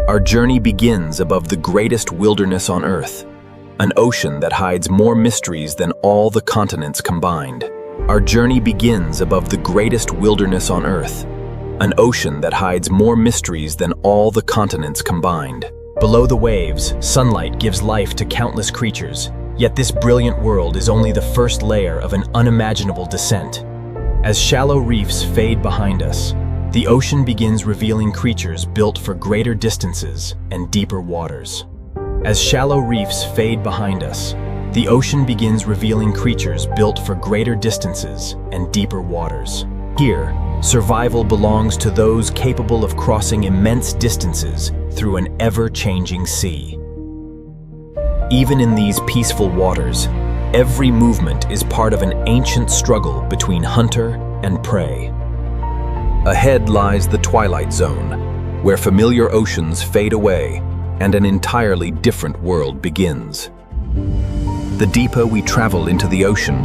Our journey begins above the greatest wilderness on Earth, an ocean that hides more mysteries than all the continents combined. Our journey begins above the greatest wilderness on Earth, an ocean that hides more mysteries than all the continents combined. Below the waves, sunlight gives life to countless creatures, yet this brilliant world is only the first layer of an unimaginable descent. As shallow reefs fade behind us, the ocean begins revealing creatures built for greater distances and deeper waters. As shallow reefs fade behind us, the ocean begins revealing creatures built for greater distances and deeper waters. Here, survival belongs to those capable of crossing immense distances through an ever-changing sea. Even in these peaceful waters, every movement is part of an ancient struggle between hunter and prey. Ahead lies the Twilight Zone, where familiar oceans fade away and an entirely different world begins. The deeper we travel into the ocean,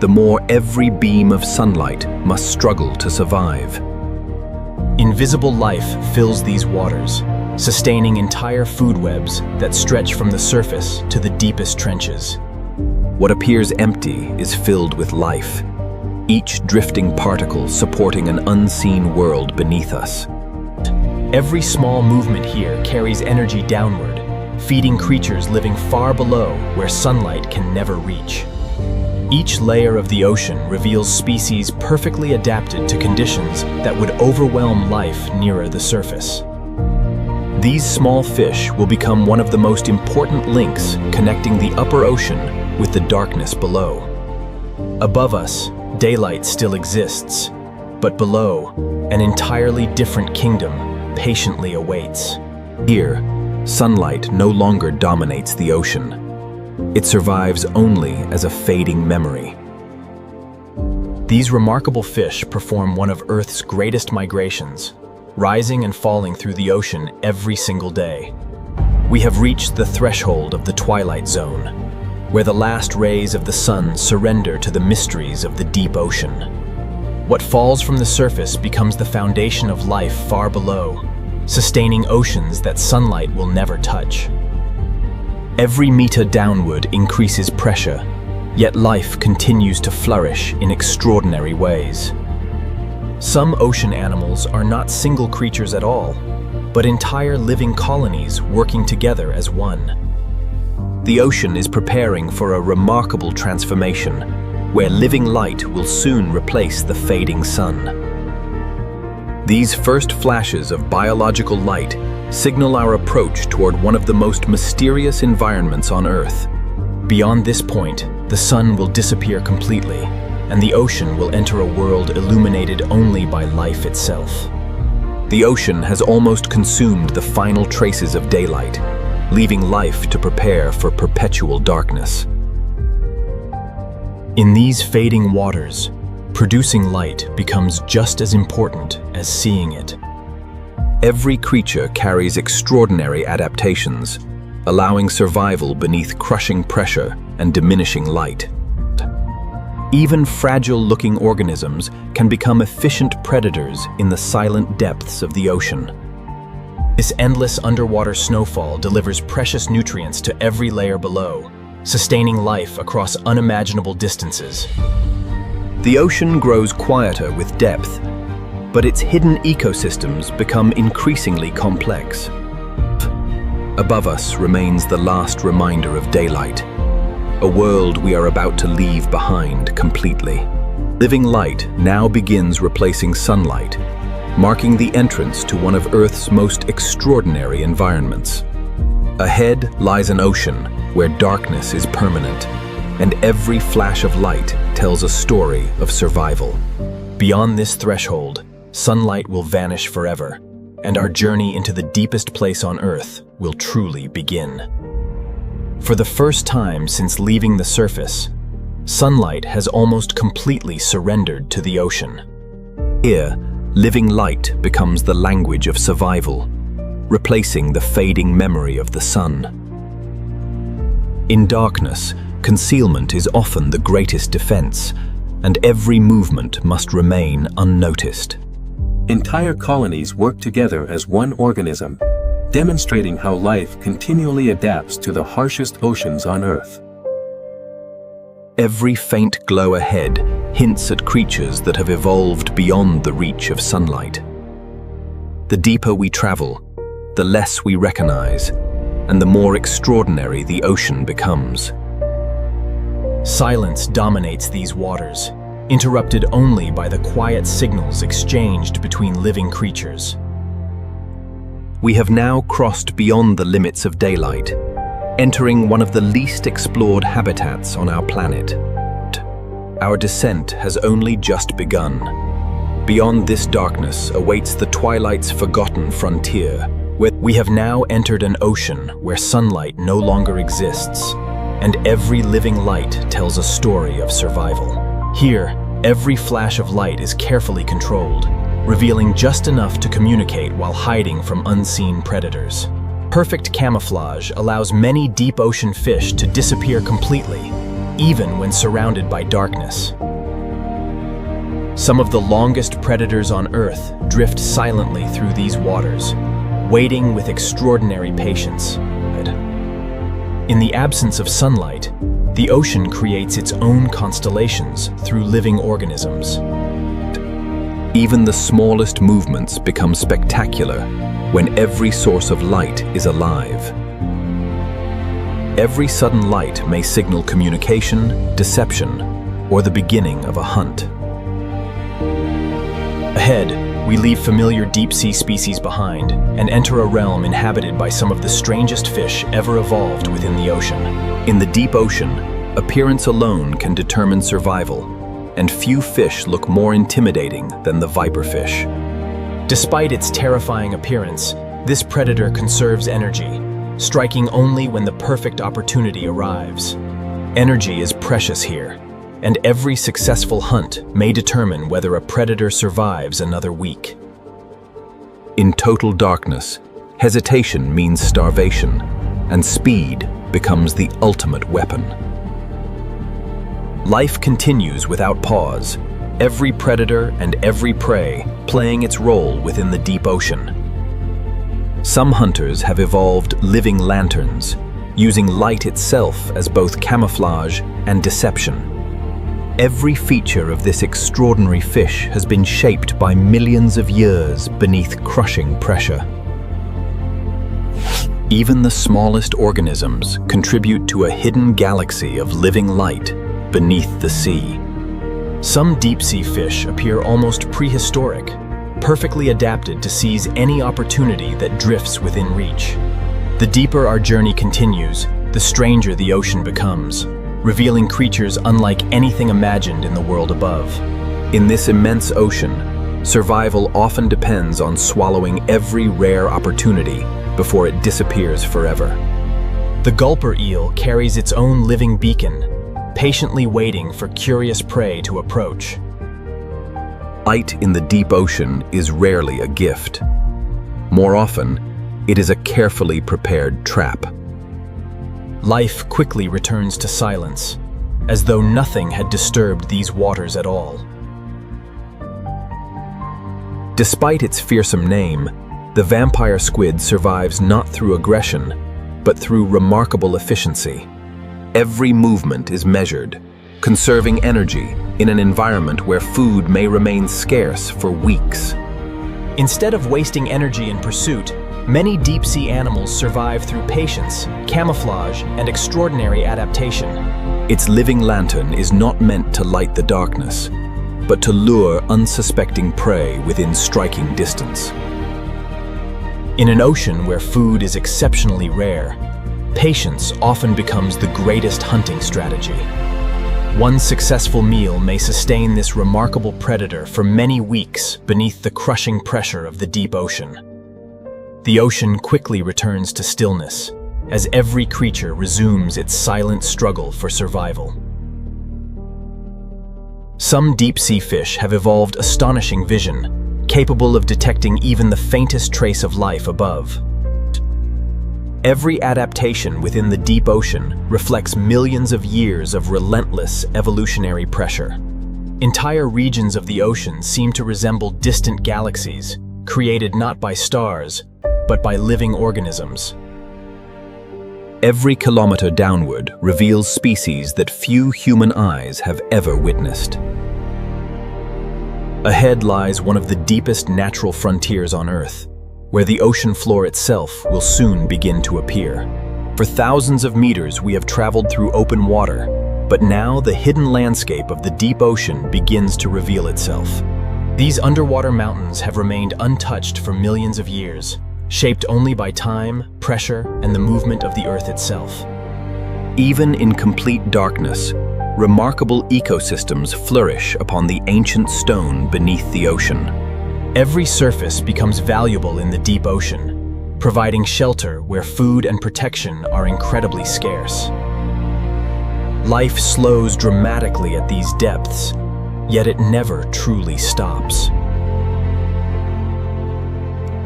the more every beam of sunlight must struggle to survive. Invisible life fills these waters, sustaining entire food webs that stretch from the surface to the deepest trenches. What appears empty is filled with life, each drifting particle supporting an unseen world beneath us. Every small movement here carries energy downward, feeding creatures living far below where sunlight can never reach. Each layer of the ocean reveals species perfectly adapted to conditions that would overwhelm life nearer the surface. These small fish will become one of the most important links connecting the upper ocean with the darkness below. Above us, daylight still exists, but below, an entirely different kingdom patiently awaits. Here, sunlight no longer dominates the ocean. It survives only as a fading memory. These remarkable fish perform one of Earth's greatest migrations, rising and falling through the ocean every single day. We have reached the threshold of the Twilight Zone, where the last rays of the sun surrender to the mysteries of the deep ocean. What falls from the surface becomes the foundation of life far below, sustaining oceans that sunlight will never touch. Every meter downward increases pressure, yet life continues to flourish in extraordinary ways. Some ocean animals are not single creatures at all, but entire living colonies working together as one. The ocean is preparing for a remarkable transformation, where living light will soon replace the fading sun. These first flashes of biological light signal our approach toward one of the most mysterious environments on Earth. Beyond this point, the sun will disappear completely, and the ocean will enter a world illuminated only by life itself. The ocean has almost consumed the final traces of daylight, leaving life to prepare for perpetual darkness. In these fading waters, producing light becomes just as important as seeing it. Every creature carries extraordinary adaptations, allowing survival beneath crushing pressure and diminishing light. Even fragile-looking organisms can become efficient predators in the silent depths of the ocean. This endless underwater snowfall delivers precious nutrients to every layer below, sustaining life across unimaginable distances. The ocean grows quieter with depth, but its hidden ecosystems become increasingly complex. Above us remains the last reminder of daylight, a world we are about to leave behind completely. Living light now begins replacing sunlight, marking the entrance to one of Earth's most extraordinary environments. Ahead lies an ocean where darkness is permanent, and every flash of light tells a story of survival. Beyond this threshold, sunlight will vanish forever, and our journey into the deepest place on Earth will truly begin. For the first time since leaving the surface, sunlight has almost completely surrendered to the ocean. Here, living light becomes the language of survival, replacing the fading memory of the sun. In darkness, concealment is often the greatest defense, and every movement must remain unnoticed. Entire colonies work together as one organism, demonstrating how life continually adapts to the harshest oceans on Earth. Every faint glow ahead hints at creatures that have evolved beyond the reach of sunlight. The deeper we travel, the less we recognize, and the more extraordinary the ocean becomes. Silence dominates these waters, interrupted only by the quiet signals exchanged between living creatures. We have now crossed beyond the limits of daylight, entering one of the least explored habitats on our planet. Our descent has only just begun. Beyond this darkness awaits the twilight's forgotten frontier, where we have now entered an ocean where sunlight no longer exists, and every living light tells a story of survival. Here, every flash of light is carefully controlled, revealing just enough to communicate while hiding from unseen predators. Perfect camouflage allows many deep ocean fish to disappear completely, even when surrounded by darkness. Some of the longest predators on Earth drift silently through these waters, waiting with extraordinary patience. In the absence of sunlight, the ocean creates its own constellations through living organisms. Even the smallest movements become spectacular when every source of light is alive. Every sudden light may signal communication, deception, or the beginning of a hunt. Ahead, we leave familiar deep-sea species behind and enter a realm inhabited by some of the strangest fish ever evolved within the ocean. In the deep ocean, appearance alone can determine survival, and few fish look more intimidating than the viperfish. Despite its terrifying appearance, this predator conserves energy, striking only when the perfect opportunity arrives. Energy is precious here, and every successful hunt may determine whether a predator survives another week. In total darkness, hesitation means starvation, and speed becomes the ultimate weapon. Life continues without pause, every predator and every prey playing its role within the deep ocean. Some hunters have evolved living lanterns, using light itself as both camouflage and deception. Every feature of this extraordinary fish has been shaped by millions of years beneath crushing pressure. Even the smallest organisms contribute to a hidden galaxy of living light beneath the sea. Some deep-sea fish appear almost prehistoric, perfectly adapted to seize any opportunity that drifts within reach. The deeper our journey continues, the stranger the ocean becomes, revealing creatures unlike anything imagined in the world above. In this immense ocean, survival often depends on swallowing every rare opportunity before it disappears forever. The gulper eel carries its own living beacon, patiently waiting for curious prey to approach. Light in the deep ocean is rarely a gift. More often, it is a carefully prepared trap. Life quickly returns to silence, as though nothing had disturbed these waters at all. Despite its fearsome name, the vampire squid survives not through aggression, but through remarkable efficiency. Every movement is measured, conserving energy in an environment where food may remain scarce for weeks. Instead of wasting energy in pursuit, many deep-sea animals survive through patience, camouflage, and extraordinary adaptation. Its living lantern is not meant to light the darkness, but to lure unsuspecting prey within striking distance. In an ocean where food is exceptionally rare, patience often becomes the greatest hunting strategy. One successful meal may sustain this remarkable predator for many weeks beneath the crushing pressure of the deep ocean. The ocean quickly returns to stillness, as every creature resumes its silent struggle for survival. Some deep-sea fish have evolved astonishing vision, capable of detecting even the faintest trace of life above. Every adaptation within the deep ocean reflects millions of years of relentless evolutionary pressure. Entire regions of the ocean seem to resemble distant galaxies, created not by stars, but by living organisms. Every kilometer downward reveals species that few human eyes have ever witnessed. Ahead lies one of the deepest natural frontiers on Earth, where the ocean floor itself will soon begin to appear. For thousands of meters we have traveled through open water, but now the hidden landscape of the deep ocean begins to reveal itself. These underwater mountains have remained untouched for millions of years, shaped only by time, pressure, and the movement of the Earth itself. Even in complete darkness, remarkable ecosystems flourish upon the ancient stone beneath the ocean. Every surface becomes valuable in the deep ocean, providing shelter where food and protection are incredibly scarce. Life slows dramatically at these depths, yet it never truly stops.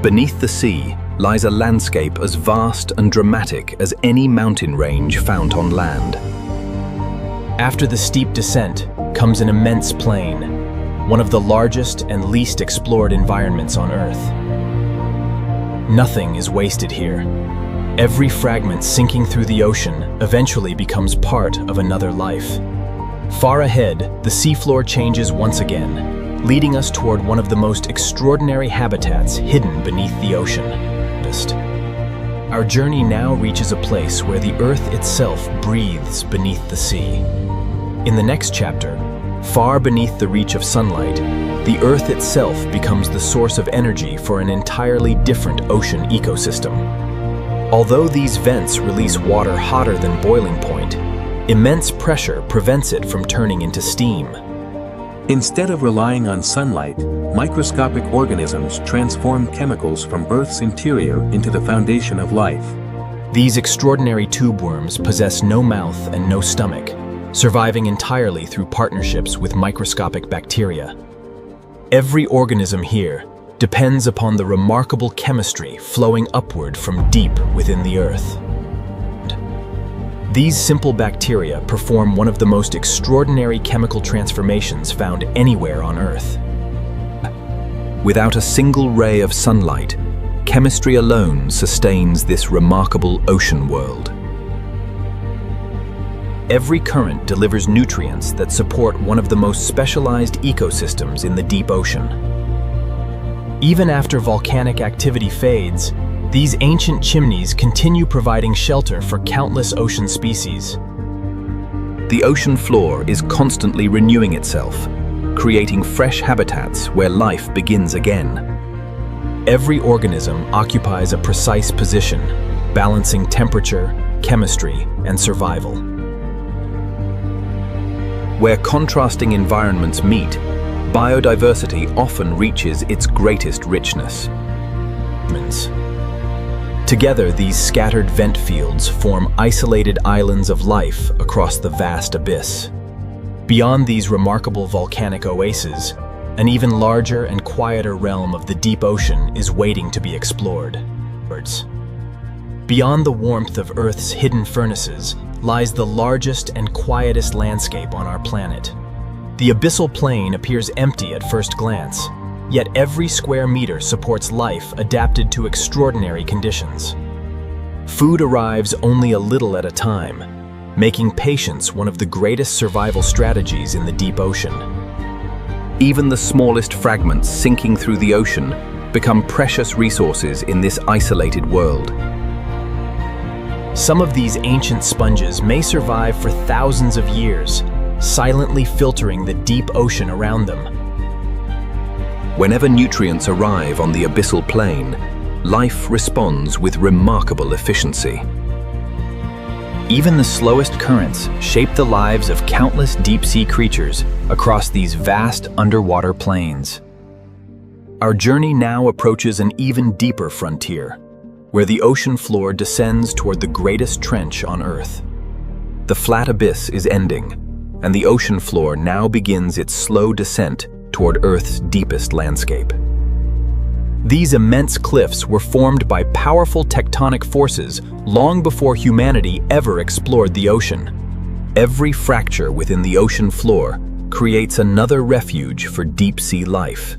Beneath the sea lies a landscape as vast and dramatic as any mountain range found on land. After the steep descent comes an immense plain, one of the largest and least explored environments on Earth. Nothing is wasted here. Every fragment sinking through the ocean eventually becomes part of another life. Far ahead, the seafloor changes once again, leading us toward one of the most extraordinary habitats hidden beneath the ocean. Our journey now reaches a place where the Earth itself breathes beneath the sea. In the next chapter, far beneath the reach of sunlight, the Earth itself becomes the source of energy for an entirely different ocean ecosystem. Although these vents release water hotter than boiling point, immense pressure prevents it from turning into steam. Instead of relying on sunlight, microscopic organisms transform chemicals from Earth's interior into the foundation of life. These extraordinary tube worms possess no mouth and no stomach, surviving entirely through partnerships with microscopic bacteria. Every organism here depends upon the remarkable chemistry flowing upward from deep within the Earth. These simple bacteria perform one of the most extraordinary chemical transformations found anywhere on Earth. Without a single ray of sunlight, chemistry alone sustains this remarkable ocean world. Every current delivers nutrients that support one of the most specialized ecosystems in the deep ocean. Even after volcanic activity fades, these ancient chimneys continue providing shelter for countless ocean species. The ocean floor is constantly renewing itself, creating fresh habitats where life begins again. Every organism occupies a precise position, balancing temperature, chemistry, and survival. Where contrasting environments meet, biodiversity often reaches its greatest richness. Together, these scattered vent fields form isolated islands of life across the vast abyss. Beyond these remarkable volcanic oases, an even larger and quieter realm of the deep ocean is waiting to be explored. Beyond the warmth of Earth's hidden furnaces lies the largest and quietest landscape on our planet. The abyssal plain appears empty at first glance, yet every square meter supports life adapted to extraordinary conditions. Food arrives only a little at a time, making patience one of the greatest survival strategies in the deep ocean. Even the smallest fragments sinking through the ocean become precious resources in this isolated world. Some of these ancient sponges may survive for thousands of years, silently filtering the deep ocean around them. Whenever nutrients arrive on the abyssal plain, life responds with remarkable efficiency. Even the slowest currents shape the lives of countless deep-sea creatures across these vast underwater plains. Our journey now approaches an even deeper frontier, where the ocean floor descends toward the greatest trench on Earth. The flat abyss is ending, and the ocean floor now begins its slow descent toward Earth's deepest landscape. These immense cliffs were formed by powerful tectonic forces long before humanity ever explored the ocean. Every fracture within the ocean floor creates another refuge for deep-sea life.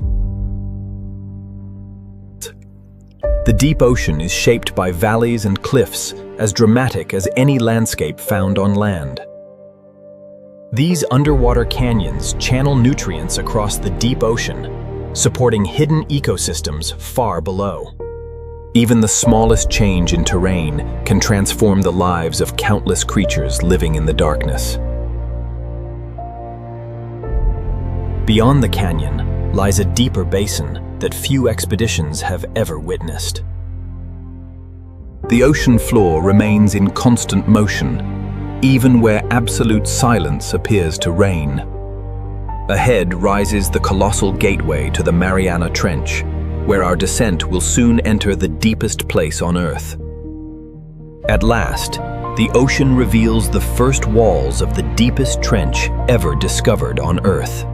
The deep ocean is shaped by valleys and cliffs as dramatic as any landscape found on land. These underwater canyons channel nutrients across the deep ocean, supporting hidden ecosystems far below. Even the smallest change in terrain can transform the lives of countless creatures living in the darkness. Beyond the canyon lies a deeper basin that few expeditions have ever witnessed. The ocean floor remains in constant motion, even where absolute silence appears to reign. Ahead rises the colossal gateway to the Mariana Trench, where our descent will soon enter the deepest place on Earth. At last, the ocean reveals the first walls of the deepest trench ever discovered on Earth.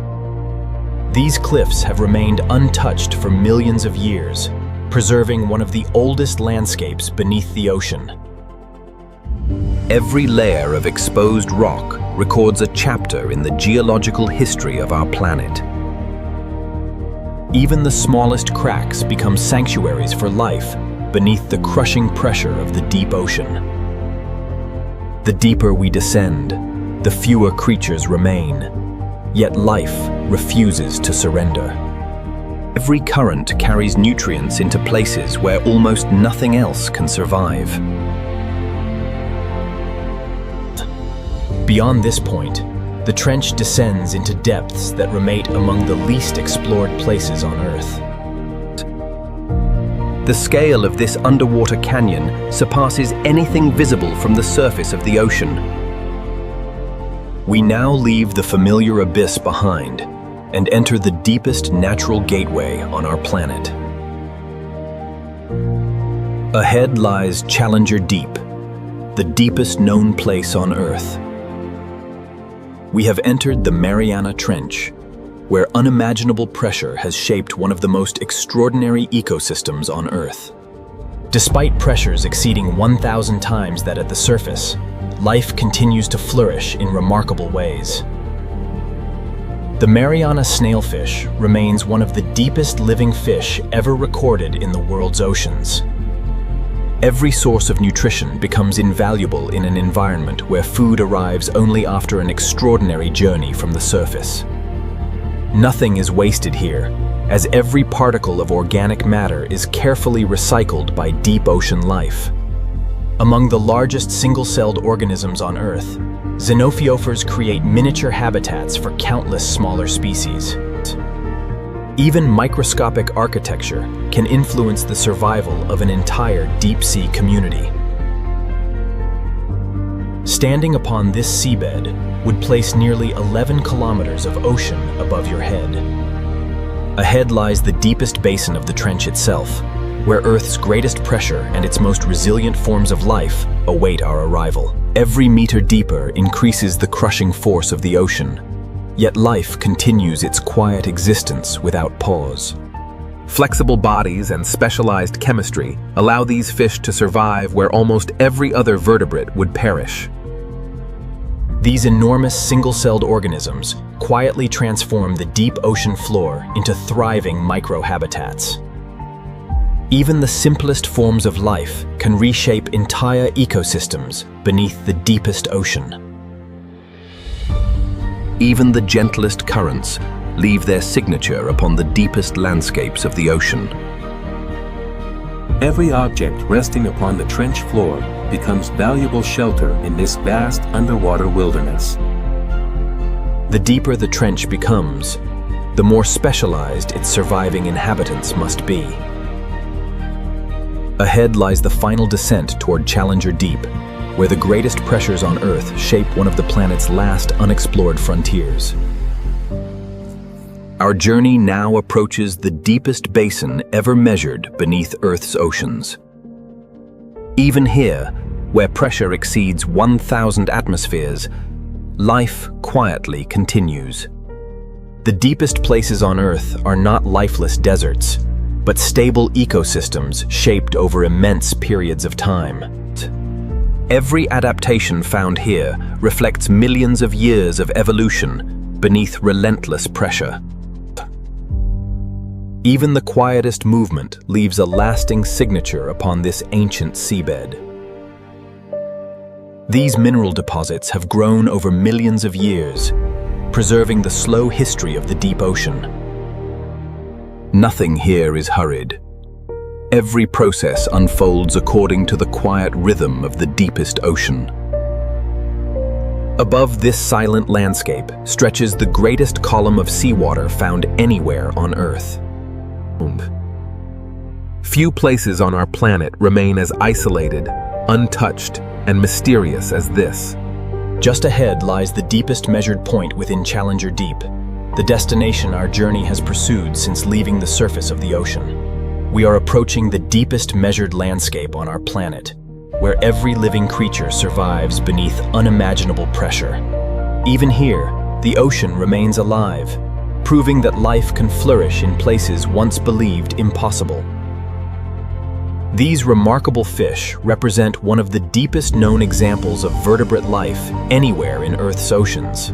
These cliffs have remained untouched for millions of years, preserving one of the oldest landscapes beneath the ocean. Every layer of exposed rock records a chapter in the geological history of our planet. Even the smallest cracks become sanctuaries for life beneath the crushing pressure of the deep ocean. The deeper we descend, the fewer creatures remain, yet life refuses to surrender. Every current carries nutrients into places where almost nothing else can survive. Beyond this point, the trench descends into depths that rate among the least explored places on Earth. The scale of this underwater canyon surpasses anything visible from the surface of the ocean. We now leave the familiar abyss behind and enter the deepest natural gateway on our planet. Ahead lies Challenger Deep, the deepest known place on Earth. We have entered the Mariana Trench, where unimaginable pressure has shaped one of the most extraordinary ecosystems on Earth. Despite pressures exceeding 1,000 times that at the surface, life continues to flourish in remarkable ways. The Mariana snailfish remains one of the deepest living fish ever recorded in the world's oceans. Every source of nutrition becomes invaluable in an environment where food arrives only after an extraordinary journey from the surface. Nothing is wasted here, as every particle of organic matter is carefully recycled by deep ocean life. Among the largest single-celled organisms on Earth, xenophyophores create miniature habitats for countless smaller species. Even microscopic architecture can influence the survival of an entire deep-sea community. Standing upon this seabed would place nearly 11 kilometers of ocean above your head. Ahead lies the deepest basin of the trench itself, where Earth's greatest pressure and its most resilient forms of life await our arrival. Every meter deeper increases the crushing force of the ocean, yet life continues its quiet existence without pause. Flexible bodies and specialized chemistry allow these fish to survive where almost every other vertebrate would perish. These enormous single-celled organisms quietly transform the deep ocean floor into thriving microhabitats. Even the simplest forms of life can reshape entire ecosystems beneath the deepest ocean. Even the gentlest currents leave their signature upon the deepest landscapes of the ocean. Every object resting upon the trench floor becomes valuable shelter in this vast underwater wilderness. The deeper the trench becomes, the more specialized its surviving inhabitants must be. Ahead lies the final descent toward Challenger Deep, where the greatest pressures on Earth shape one of the planet's last unexplored frontiers. Our journey now approaches the deepest basin ever measured beneath Earth's oceans. Even here, where pressure exceeds 1,000 atmospheres, life quietly continues. The deepest places on Earth are not lifeless deserts, but stable ecosystems shaped over immense periods of time. Every adaptation found here reflects millions of years of evolution beneath relentless pressure. Even the quietest movement leaves a lasting signature upon this ancient seabed. These mineral deposits have grown over millions of years, preserving the slow history of the deep ocean. Nothing here is hurried. Every process unfolds according to the quiet rhythm of the deepest ocean. Above this silent landscape stretches the greatest column of seawater found anywhere on Earth. Few places on our planet remain as isolated, untouched, and mysterious as this. Just ahead lies the deepest measured point within Challenger Deep, the destination our journey has pursued since leaving the surface of the ocean. We are approaching the deepest measured landscape on our planet, where every living creature survives beneath unimaginable pressure. Even here, the ocean remains alive, proving that life can flourish in places once believed impossible. These remarkable fish represent one of the deepest known examples of vertebrate life anywhere in Earth's oceans.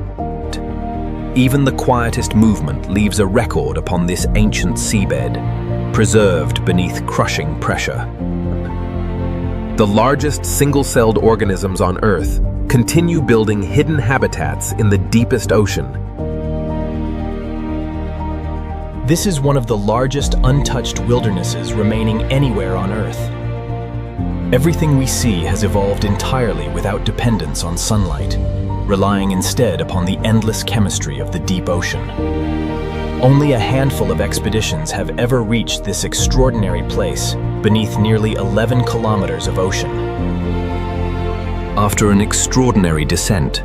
Even the quietest movement leaves a record upon this ancient seabed, preserved beneath crushing pressure. The largest single-celled organisms on Earth continue building hidden habitats in the deepest ocean. This is one of the largest untouched wildernesses remaining anywhere on Earth. Everything we see has evolved entirely without dependence on sunlight, relying instead upon the endless chemistry of the deep ocean. Only a handful of expeditions have ever reached this extraordinary place beneath nearly 11 kilometers of ocean. After an extraordinary descent,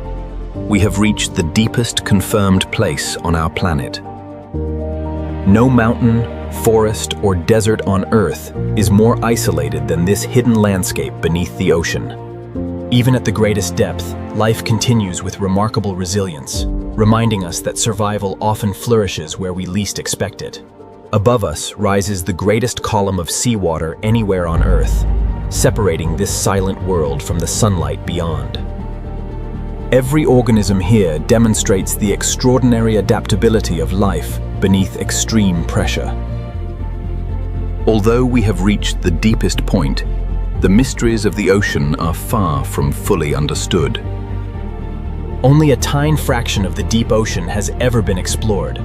we have reached the deepest confirmed place on our planet. No mountain, forest, or desert on Earth is more isolated than this hidden landscape beneath the ocean. Even at the greatest depth, life continues with remarkable resilience, reminding us that survival often flourishes where we least expect it. Above us rises the greatest column of seawater anywhere on Earth, separating this silent world from the sunlight beyond. Every organism here demonstrates the extraordinary adaptability of life beneath extreme pressure. Although we have reached the deepest point, the mysteries of the ocean are far from fully understood. Only a tiny fraction of the deep ocean has ever been explored,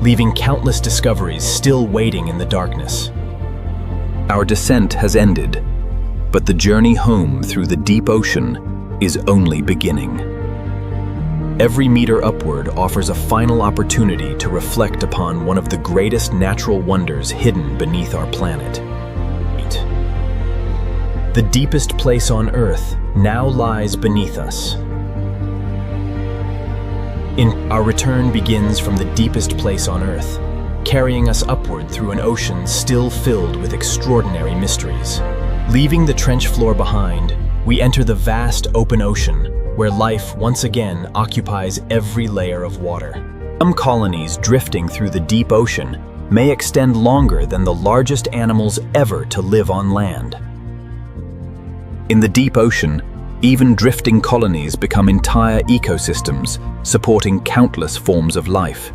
leaving countless discoveries still waiting in the darkness. Our descent has ended, but the journey home through the deep ocean is only beginning. Every meter upward offers a final opportunity to reflect upon one of the greatest natural wonders hidden beneath our planet. The deepest place on Earth now lies beneath us. Our return begins from the deepest place on Earth, carrying us upward through an ocean still filled with extraordinary mysteries. Leaving the trench floor behind, we enter the vast open ocean, where life once again occupies every layer of water. Some colonies drifting through the deep ocean may extend longer than the largest animals ever to live on land. In the deep ocean, even drifting colonies become entire ecosystems, supporting countless forms of life.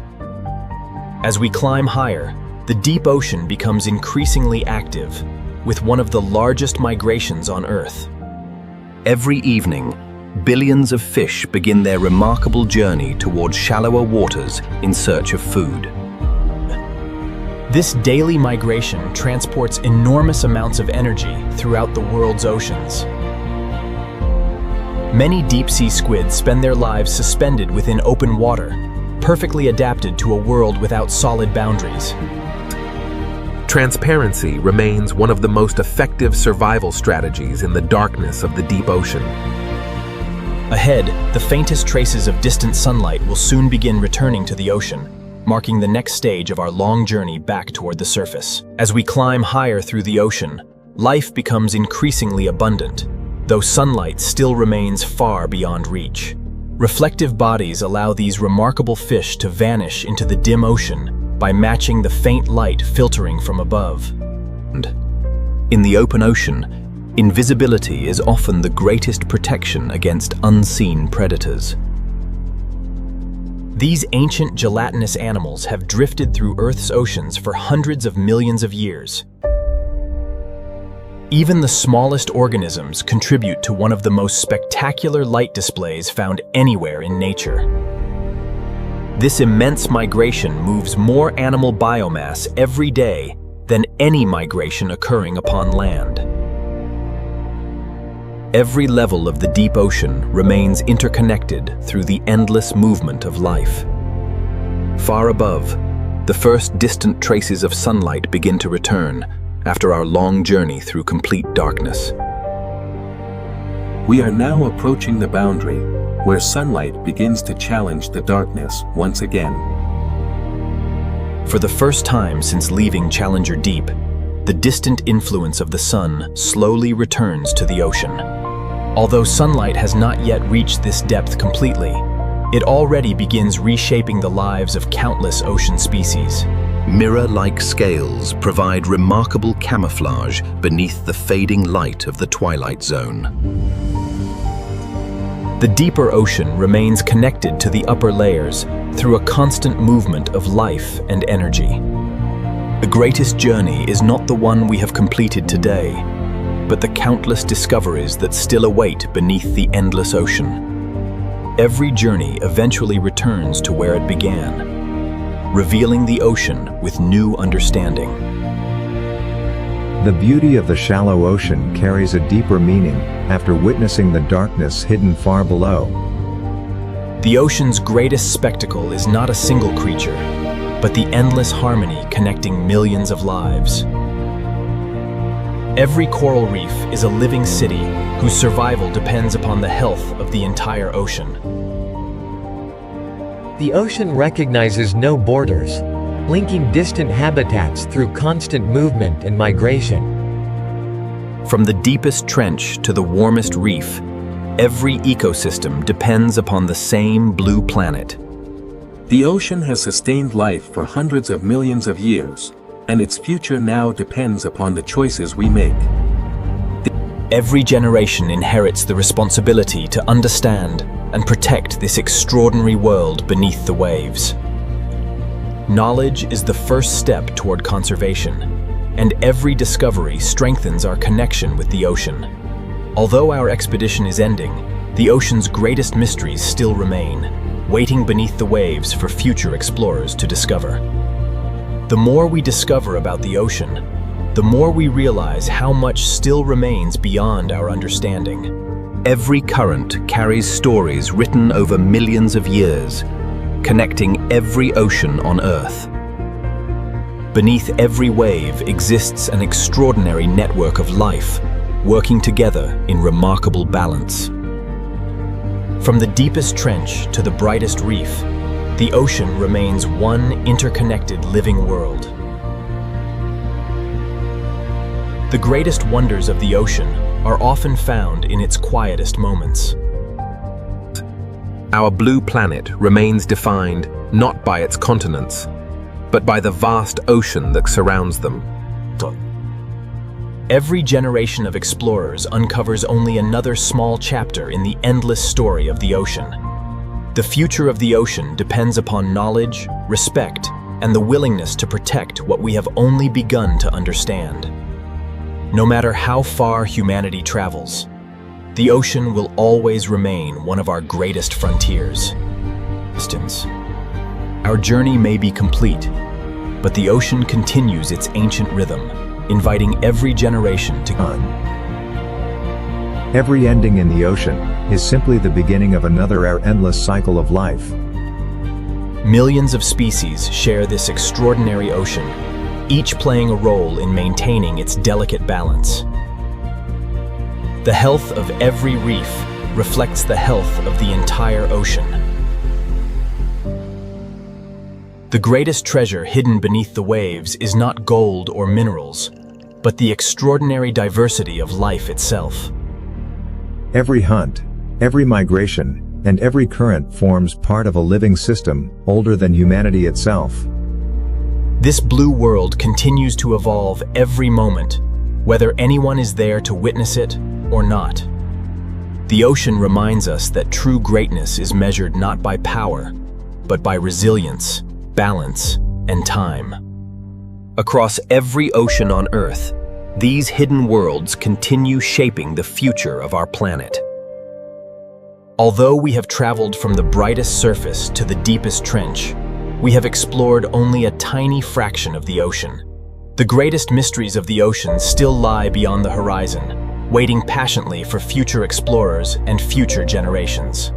As we climb higher, the deep ocean becomes increasingly active, with one of the largest migrations on Earth. Every evening, billions of fish begin their remarkable journey towards shallower waters in search of food. This daily migration transports enormous amounts of energy throughout the world's oceans. Many deep-sea squid spend their lives suspended within open water, perfectly adapted to a world without solid boundaries. Transparency remains one of the most effective survival strategies in the darkness of the deep ocean. Ahead, the faintest traces of distant sunlight will soon begin returning to the ocean, marking the next stage of our long journey back toward the surface. As we climb higher through the ocean, life becomes increasingly abundant, though sunlight still remains far beyond reach. Reflective bodies allow these remarkable fish to vanish into the dim ocean by matching the faint light filtering from above. In the open ocean, invisibility is often the greatest protection against unseen predators. These ancient gelatinous animals have drifted through Earth's oceans for hundreds of millions of years. Even the smallest organisms contribute to one of the most spectacular light displays found anywhere in nature. This immense migration moves more animal biomass every day than any migration occurring upon land. Every level of the deep ocean remains interconnected through the endless movement of life. Far above, the first distant traces of sunlight begin to return after our long journey through complete darkness. We are now approaching the boundary, where sunlight begins to challenge the darkness once again. For the first time since leaving Challenger Deep, the distant influence of the sun slowly returns to the ocean. Although sunlight has not yet reached this depth completely, it already begins reshaping the lives of countless ocean species. Mirror-like scales provide remarkable camouflage beneath the fading light of the Twilight Zone. The deeper ocean remains connected to the upper layers through a constant movement of life and energy. The greatest journey is not the one we have completed today, but the countless discoveries that still await beneath the endless ocean. Every journey eventually returns to where it began, revealing the ocean with new understanding. The beauty of the shallow ocean carries a deeper meaning after witnessing the darkness hidden far below. The ocean's greatest spectacle is not a single creature, but the endless harmony connecting millions of lives. Every coral reef is a living city whose survival depends upon the health of the entire ocean. The ocean recognizes no borders, linking distant habitats through constant movement and migration. From the deepest trench to the warmest reef, every ecosystem depends upon the same blue planet. The ocean has sustained life for hundreds of millions of years, and its future now depends upon the choices we make. Every generation inherits the responsibility to understand and protect this extraordinary world beneath the waves. Knowledge is the first step toward conservation, and every discovery strengthens our connection with the ocean. Although our expedition is ending, the ocean's greatest mysteries still remain, waiting beneath the waves for future explorers to discover. The more we discover about the ocean, the more we realize how much still remains beyond our understanding. Every current carries stories written over millions of years, connecting every ocean on Earth. Beneath every wave exists an extraordinary network of life, working together in remarkable balance. From the deepest trench to the brightest reef, the ocean remains one interconnected living world. The greatest wonders of the ocean are often found in its quietest moments. Our blue planet remains defined not by its continents, but by the vast ocean that surrounds them. Every generation of explorers uncovers only another small chapter in the endless story of the ocean. The future of the ocean depends upon knowledge, respect, and the willingness to protect what we have only begun to understand. No matter how far humanity travels, the ocean will always remain one of our greatest frontiers. Our journey may be complete, but the ocean continues its ancient rhythm, inviting every generation to come. Every ending in the ocean is simply the beginning of another endless cycle of life. Millions of species share this extraordinary ocean, each playing a role in maintaining its delicate balance. The health of every reef reflects the health of the entire ocean. The greatest treasure hidden beneath the waves is not gold or minerals, but the extraordinary diversity of life itself. Every hunt, every migration, and every current forms part of a living system older than humanity itself. This blue world continues to evolve every moment, whether anyone is there to witness it or not. The ocean reminds us that true greatness is measured not by power, but by resilience, balance, and time. Across every ocean on Earth, these hidden worlds continue shaping the future of our planet. Although we have traveled from the brightest surface to the deepest trench, we have explored only a tiny fraction of the ocean. The greatest mysteries of the ocean still lie beyond the horizon, waiting patiently for future explorers and future generations.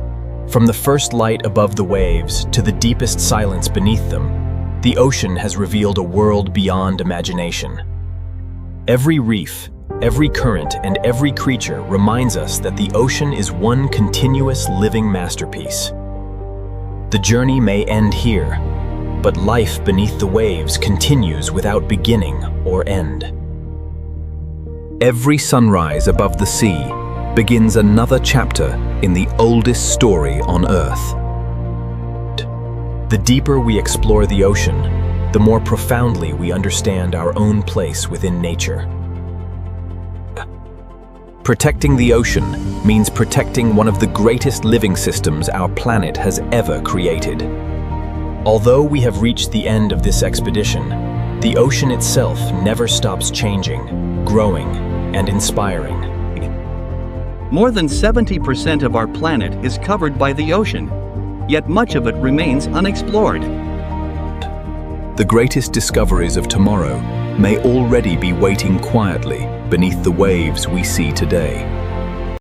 From the first light above the waves to the deepest silence beneath them, the ocean has revealed a world beyond imagination. Every reef, every current, and every creature reminds us that the ocean is one continuous living masterpiece. The journey may end here, but life beneath the waves continues without beginning or end. Every sunrise above the sea begins another chapter in the oldest story on Earth. The deeper we explore the ocean, the more profoundly we understand our own place within nature. Protecting the ocean means protecting one of the greatest living systems our planet has ever created. Although we have reached the end of this expedition, the ocean itself never stops changing, growing, and inspiring. More than 70% of our planet is covered by the ocean, yet much of it remains unexplored. The greatest discoveries of tomorrow may already be waiting quietly beneath the waves we see today.